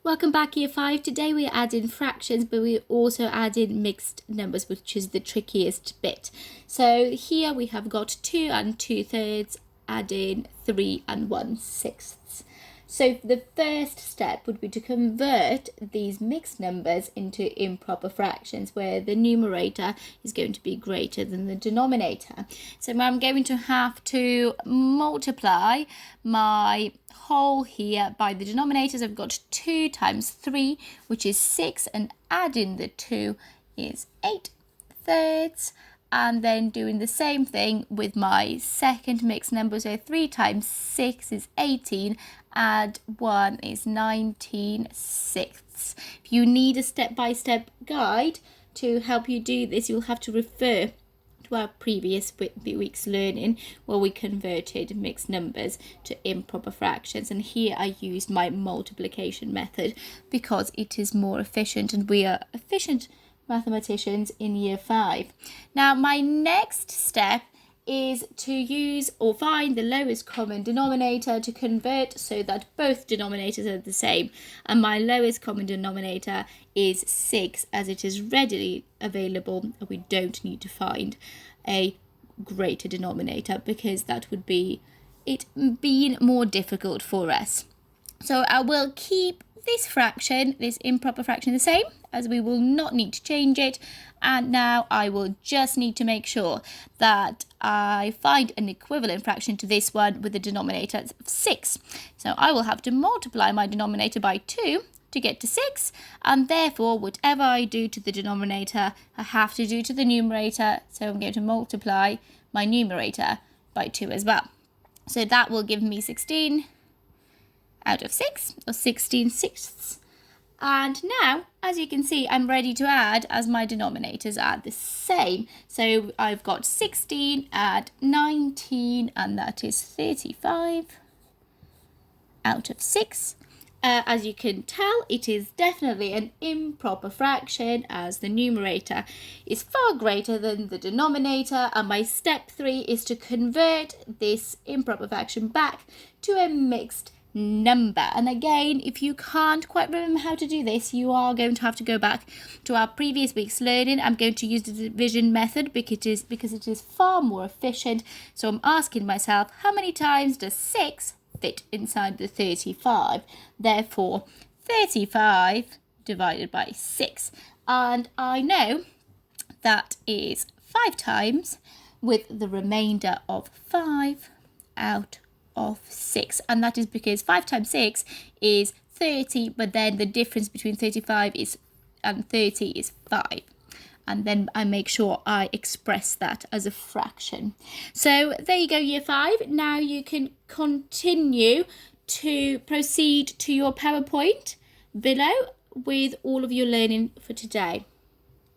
Welcome back, Year 5. Today we are adding fractions, but we also added mixed numbers, which is the trickiest bit. So here we have got 2 and 2/3, adding 3 and 1/6. So the first step would be to convert these mixed numbers into improper fractions, where the numerator is going to be greater than the denominator. So I'm going to have to multiply my whole here by the denominators. I've got 2 times 3, which is 6, and adding the 2 is 8/3. And then doing the same thing with my second mixed number. So 3 times 6 is 18, add 1 is 19/6. If you need a step-by-step guide to help you do this, you'll have to refer to our previous week's learning, where we converted mixed numbers to improper fractions. And here I used my multiplication method because it is more efficient, and we are efficient mathematicians in Year 5. Now my next step is to use or find the lowest common denominator to convert so that both denominators are the same. And my lowest common denominator is 6, as it is readily available, and we don't need to find a greater denominator because that would be it being more difficult for us. So I will keep this fraction, this improper fraction, the same, as we will not need to change it. And now I will just need to make sure that I find an equivalent fraction to this one with the denominator of 6. So I will have to multiply my denominator by 2 to get to 6, and therefore whatever I do to the denominator, I have to do to the numerator. So I'm going to multiply my numerator by 2 as well. So that will give me 16 out of 6, or 16/6. And now, as you can see, I'm ready to add, as my denominators are the same. So I've got 16 add 19, and that is 35 out of 6. As you can tell, it is definitely an improper fraction, as the numerator is far greater than the denominator. And my step 3 is to convert this improper fraction back to a mixed number. And again, if you can't quite remember how to do this, you are going to have to go back to our previous week's learning. I'm going to use the division method because it is far more efficient. So I'm asking myself, how many times does 6 fit inside the 35? Therefore 35 divided by 6, and I know that is 5 times, with the remainder of 5 out of 6. And that is because 5 times 6 is 30, but then the difference between 35 and 30 is 5. And then I make sure I express that as a fraction. So there you go, Year 5. Now you can continue to proceed to your PowerPoint below with all of your learning for today.